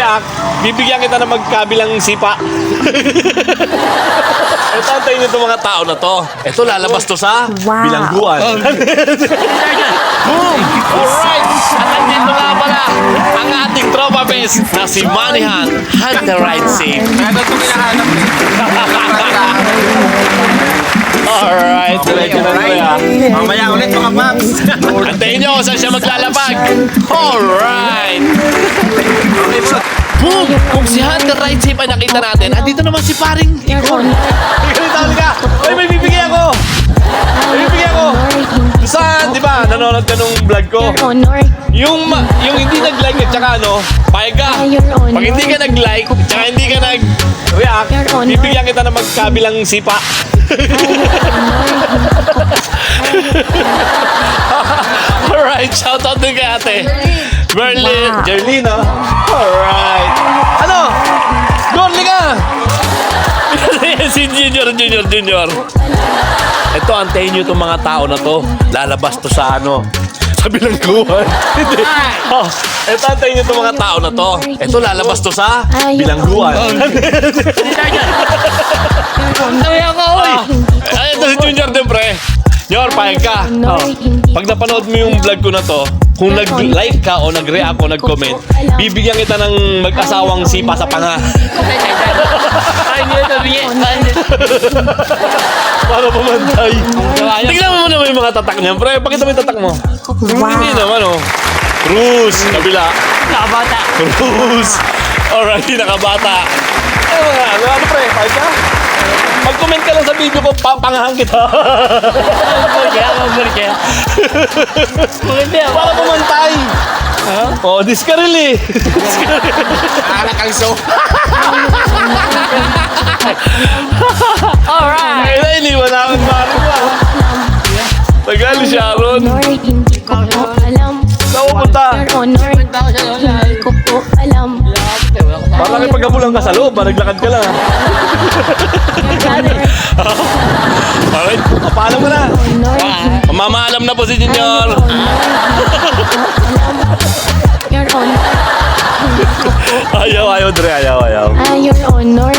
nag-react, bibigyan kita ng magkabilang sipa. Ito, antayin nyo itong mga tao na to. Ito, lalabas to sa bilangguan. Boom! Alright! At nandito nga pala ang ating tropa best na si Manihan had the right save. Ano itong hinahanap? Alright, diretso na kuya. Mamaya ulit mga paps. Antayin nyo kung saan siya maglalapag. Alright! Boom! Kung si Hunter right save ay nakita natin, andito naman si paring Ikon. Ikon, ka! Ay, may bibigyan ako! May bibigyan ako! Saan, di ba, nanonood ka nung vlog ko? Yung hindi nag-like at saka ano, payag ka. Pag hindi ka nag-like, tsaka hindi ka nag-react, bibigyan kita ng magkabilang sipa. Alright, shoutout din kay ate. Berlin. Jerlyn, no? Alright. Ano? Gorli ka! Si Junior. Ito, antayin nyo itong mga tao na to. Lalabas to sa ano? Sa bilangguan. Hindi. Oh, ito, antayin nyo itong mga tao na to. Ito, lalabas to sa bilangguan. Sabi ako, uy! Ay, ito si Junior din, pre. Junior, payag ka. Oh. Pag napanood mo yung vlog ko na to, kung nag-like ka o nag-react o nag-comment, bibigyan kita ng mag-asawang sipa sa panga. Ay, hindi ito bigyan. Para pumantay. Tignan mo naman yung mga tatak niyan, pre. Pakita mo yung tatak mo. Hindi naman, oh. Cruz, kabila. Nakabata. Cruz. Alright, nakabata. Ano, pre? Payag ka? Mag-comment ka lang sa video ko, pangahan kita. Maganda. Para pumantay. Oh, diskaril eh. Anak ang show. Alright. Ay, iniwan namin pare ko. Tagal siya ron. Hindi ko po alam. Saan pupunta? Your Honor, hindi ko po alam. Parang may pagkabulang ka sa loob, naglakad ka lang. Alright, paalam mo na. Mamaalam na po si Junior. Your Honor, Ayaw, Dre, ayaw. Your Honor,